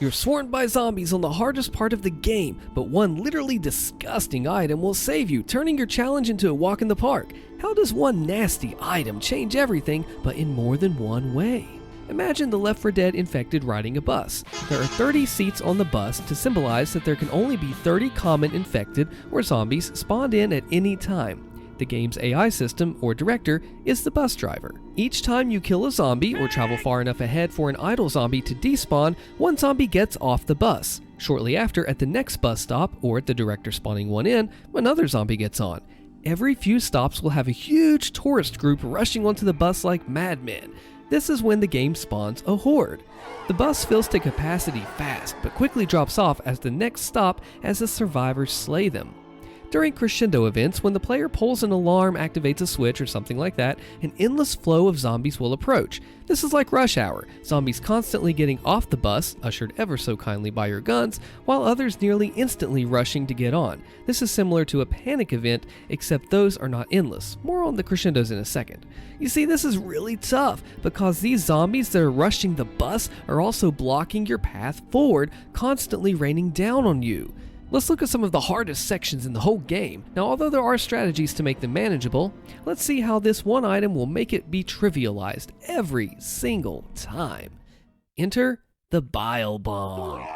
You're swarmed by zombies on the hardest part of the game, but one literally disgusting item will save you, turning your challenge into a walk in the park. How does one nasty item change everything, but in more than one way? Imagine the Left 4 Dead infected riding a bus. There are 30 seats on the bus to symbolize that there can only be 30 common infected or zombies spawned in at any time. The game's AI system, or director, is the bus driver. Each time you kill a zombie or travel far enough ahead for an idle zombie to despawn, one zombie gets off the bus. Shortly after, at the next bus stop, or at the director spawning one in, another zombie gets on. Every few stops will have a huge tourist group rushing onto the bus like madmen. This is when the game spawns a horde. The bus fills to capacity fast, but quickly drops off as the next stop as the survivors slay them. During crescendo events, when the player pulls an alarm, activates a switch, or something like that, an endless flow of zombies will approach. This is like Rush Hour, zombies constantly getting off the bus, ushered ever so kindly by your guns, while others nearly instantly rushing to get on. This is similar to a panic event, except those are not endless. More on the crescendos in a second. You see, this is really tough, because these zombies that are rushing the bus are also blocking your path forward, constantly raining down on you. Let's look at some of the hardest sections in the whole game. Now, although there are strategies to make them manageable, let's see how this one item will make it be trivialized every single time. Enter the bile bomb.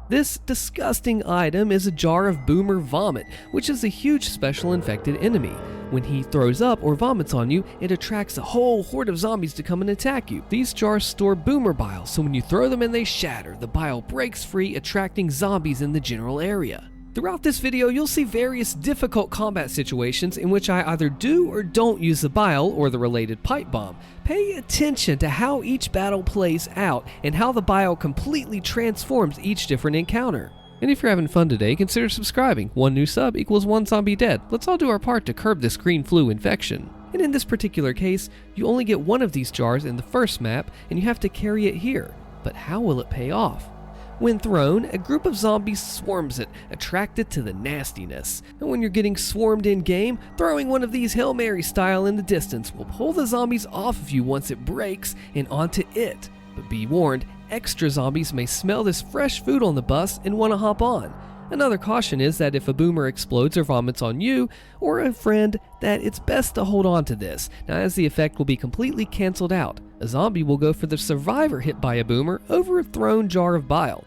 This disgusting item is a jar of boomer vomit, which is a huge special infected enemy. When he throws up or vomits on you, it attracts a whole horde of zombies to come and attack you. These jars store boomer bile, so when you throw them and they shatter, the bile breaks free, attracting zombies in the general area. Throughout this video, you'll see various difficult combat situations in which I either do or don't use the bile or the related pipe bomb. Pay attention to how each battle plays out and how the bile completely transforms each different encounter. And if you're having fun today, consider subscribing. One new sub equals one zombie dead. Let's all do our part to curb this green flu infection. And in this particular case, you only get one of these jars in the first map, and you have to carry it here. But how will it pay off? When thrown, a group of zombies swarms it, attracted to the nastiness. And when you're getting swarmed in-game, throwing one of these Hail Mary style in the distance will pull the zombies off of you once it breaks and onto it. But be warned, extra zombies may smell this fresh food on the bus and want to hop on. Another caution is that if a boomer explodes or vomits on you or a friend, that it's best to hold on to this. Now, as the effect will be completely cancelled out, a zombie will go for the survivor hit by a boomer over a thrown jar of bile.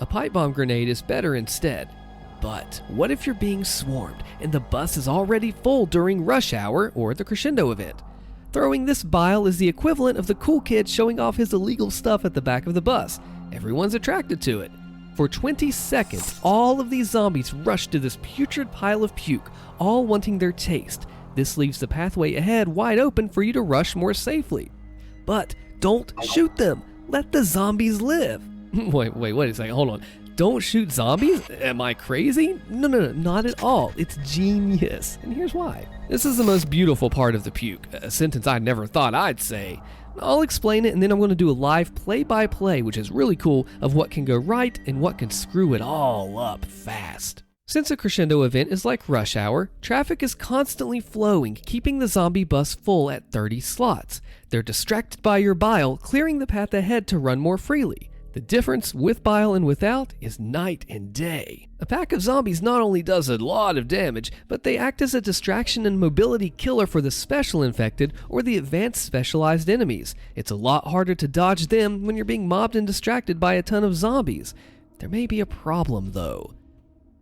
A pipe bomb grenade is better instead. But what if you're being swarmed and the bus is already full during rush hour or the crescendo event? Throwing this bile is the equivalent of the cool kid showing off his illegal stuff at the back of the bus. Everyone's attracted to it. For 20 seconds, all of these zombies rush to this putrid pile of puke, all wanting their taste. This leaves the pathway ahead wide open for you to rush more safely. But don't shoot them. Let the zombies live. Wait a second, hold on. Don't shoot zombies? Am I crazy? No, not at all. It's genius. And here's why. This is the most beautiful part of the puke, a sentence I never thought I'd say. I'll explain it, and then I'm going to do a live play-by-play, which is really cool, of what can go right and what can screw it all up fast. Since a crescendo event is like rush hour, traffic is constantly flowing, keeping the zombie bus full at 30 slots. They're distracted by your bile, clearing the path ahead to run more freely. The difference with bile and without is night and day. A pack of zombies not only does a lot of damage, but they act as a distraction and mobility killer for the special infected or the advanced specialized enemies. It's a lot harder to dodge them when you're being mobbed and distracted by a ton of zombies. There may be a problem though.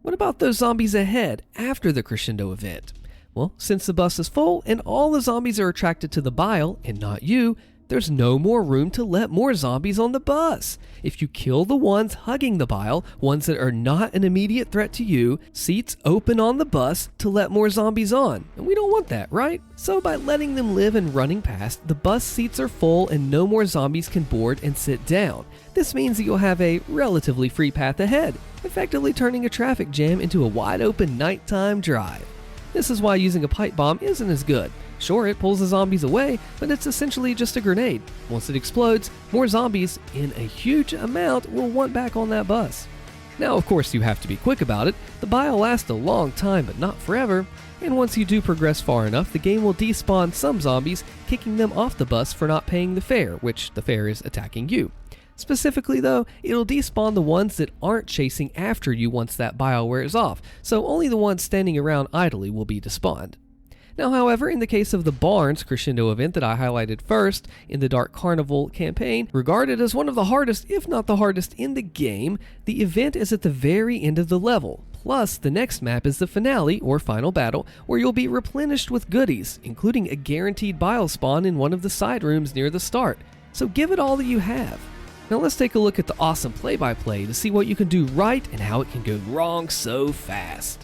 What about those zombies ahead after the crescendo event? Well, since the bus is full and all the zombies are attracted to the bile and not you, there's no more room to let more zombies on the bus. If you kill the ones hugging the bile, ones that are not an immediate threat to you, seats open on the bus to let more zombies on. And we don't want that, right? So by letting them live and running past, the bus seats are full and no more zombies can board and sit down. This means that you'll have a relatively free path ahead, effectively turning a traffic jam into a wide open nighttime drive. This is why using a pipe bomb isn't as good. Sure, it pulls the zombies away, but it's essentially just a grenade. Once it explodes, more zombies, in a huge amount, will want back on that bus. Now, of course, you have to be quick about it. The bile lasts a long time, but not forever. And once you do progress far enough, the game will despawn some zombies, kicking them off the bus for not paying the fare, which the fare is attacking you. Specifically though, it'll despawn the ones that aren't chasing after you once that bile wears off, so only the ones standing around idly will be despawned. Now, however, in the case of the Barnes Crescendo event that I highlighted first in the Dark Carnival campaign, regarded as one of the hardest, if not the hardest in the game, the event is at the very end of the level. Plus, the next map is the finale, or final battle, where you'll be replenished with goodies, including a guaranteed bile spawn in one of the side rooms near the start. So give it all that you have. Now let's take a look at the awesome play-by-play to see what you can do right and how it can go wrong so fast.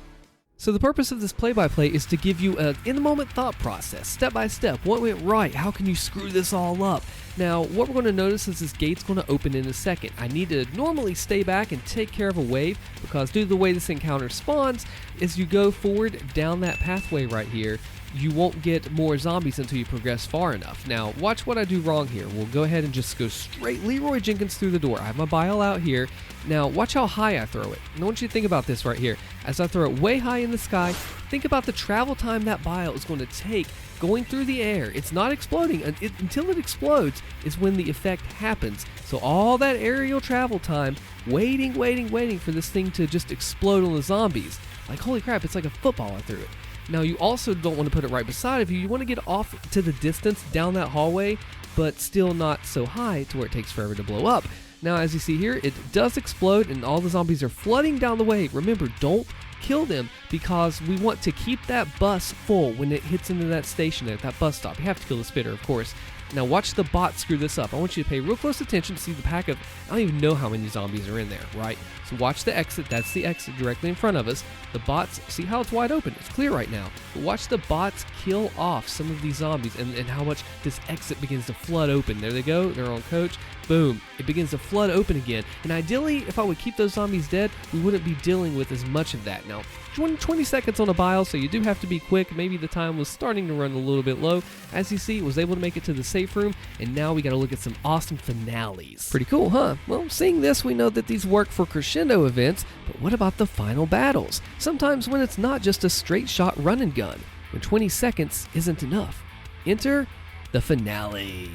So the purpose of this play-by-play is to give you an in-the-moment thought process, step by step. What went right? How can you screw this all up? Now, what we're going to notice is this gate's going to open in a second. I need to normally stay back and take care of a wave because due to the way this encounter spawns, as you go forward down that pathway right here, you won't get more zombies until you progress far enough. Now, watch what I do wrong here. We'll go ahead and just go straight Leroy Jenkins through the door. I have my bile out here. Now, watch how high I throw it. And I want you to think about this right here. As I throw it way high in the sky, think about the travel time that bile is going to take going through the air. It's not exploding. Until it explodes is when the effect happens. So all that aerial travel time, waiting for this thing to just explode on the zombies. Like, holy crap, it's like a football I threw it. Now, you also don't want to put it right beside of you. You want to get off to the distance down that hallway, but still not so high to where it takes forever to blow up. Now, as you see here, it does explode and all the zombies are flooding down the way. Remember, don't kill them because we want to keep that bus full when it hits into that station at that bus stop. You have to kill the spitter, of course. Now watch the bot screw this up. I want you to pay real close attention to see the pack of, I don't even know how many zombies are in there, right? So watch the exit. That's the exit directly in front of us. The bots, see how it's wide open? It's clear right now. But watch the bots kill off some of these zombies and how much this exit begins to flood open. There they go. They're on coach. Boom. It begins to flood open again. And ideally, if I would keep those zombies dead, we wouldn't be dealing with as much of that. Now, 20 seconds on a bile, so you do have to be quick. Maybe the time was starting to run a little bit low. As you see, it was able to make it to the safe room, and now we got to look at some awesome finales. Pretty cool, huh? Well, seeing this, we know that these work for crescendo events, but what about the final battles? Sometimes when it's not just a straight shot run and gun, when 20 seconds isn't enough. Enter the finale.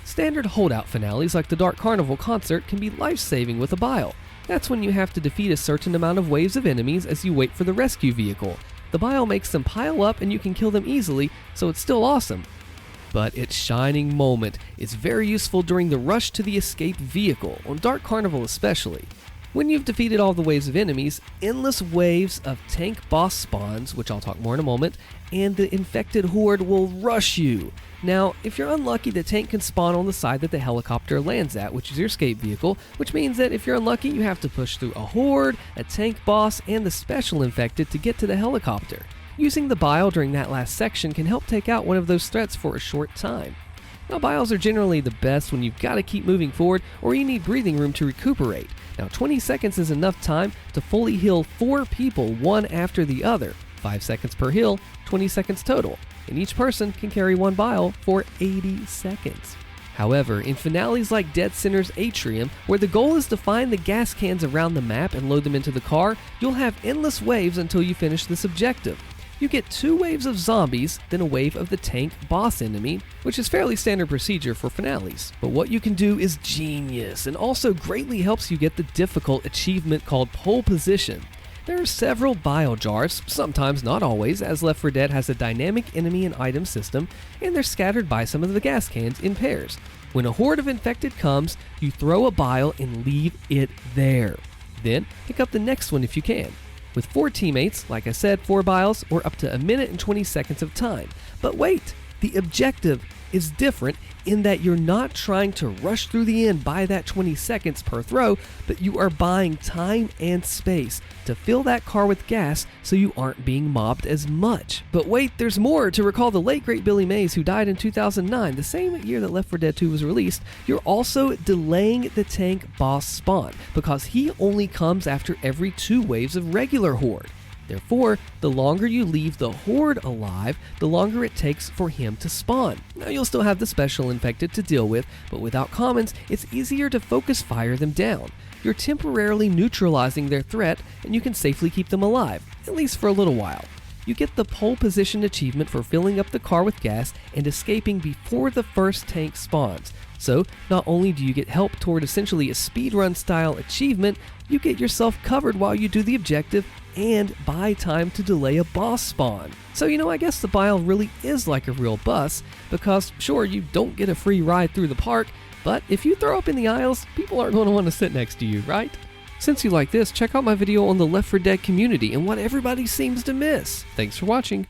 Standard holdout finales like the Dark Carnival concert can be life-saving with a bile. That's when you have to defeat a certain amount of waves of enemies as you wait for the rescue vehicle. The bile makes them pile up and you can kill them easily, so it's still awesome. But its shining moment is very useful during the rush to the escaped vehicle, on Dark Carnival especially. When you've defeated all the waves of enemies, endless waves of tank boss spawns, which I'll talk more in a moment, and the infected horde will rush you. Now, if you're unlucky, the tank can spawn on the side that the helicopter lands at, which is your escape vehicle, which means that if you're unlucky, you have to push through a horde, a tank boss, and the special infected to get to the helicopter. Using the bile during that last section can help take out one of those threats for a short time. Now, biles are generally the best when you've got to keep moving forward or you need breathing room to recuperate. Now, 20 seconds is enough time to fully heal 4 people one after the other. 5 seconds per heal, 20 seconds total, and each person can carry 1 bile for 80 seconds. However, in finales like Dead Center's Atrium, where the goal is to find the gas cans around the map and load them into the car, you'll have endless waves until you finish this objective. You get 2 waves of zombies, then a wave of the tank boss enemy, which is fairly standard procedure for finales. But what you can do is genius, and also greatly helps you get the difficult achievement called pole position. There are several bile jars, sometimes not always, as Left 4 Dead has a dynamic enemy and item system, and they're scattered by some of the gas cans in pairs. When a horde of infected comes, you throw a bile and leave it there. Then, pick up the next one if you can. With 4 teammates, like I said, 4 biles, or up to 1 minute and 20 seconds of time. But wait, the objective is different in that you're not trying to rush through the end by that 20 seconds per throw, but you are buying time and space to fill that car with gas so you aren't being mobbed as much. But wait, there's more. To recall the late great Billy Mays, who died in 2009, the same year that Left 4 Dead 2 was released, you're also delaying the tank boss spawn because he only comes after every 2 waves of regular horde. Therefore, the longer you leave the horde alive, the longer it takes for him to spawn. Now, you'll still have the special infected to deal with, but without commons, it's easier to focus fire them down. You're temporarily neutralizing their threat, and you can safely keep them alive, at least for a little while. you get the pole position achievement for filling up the car with gas and escaping before the first tank spawns. So, not only do you get help toward essentially a speedrun style achievement, you get yourself covered while you do the objective and buy time to delay a boss spawn. So I guess the bile really is like a real bus, because sure, you don't get a free ride through the park, but if you throw up in the aisles, people aren't going to want to sit next to you, right? Since you like this, check out my video on the Left 4 Dead community and what everybody seems to miss. Thanks for watching.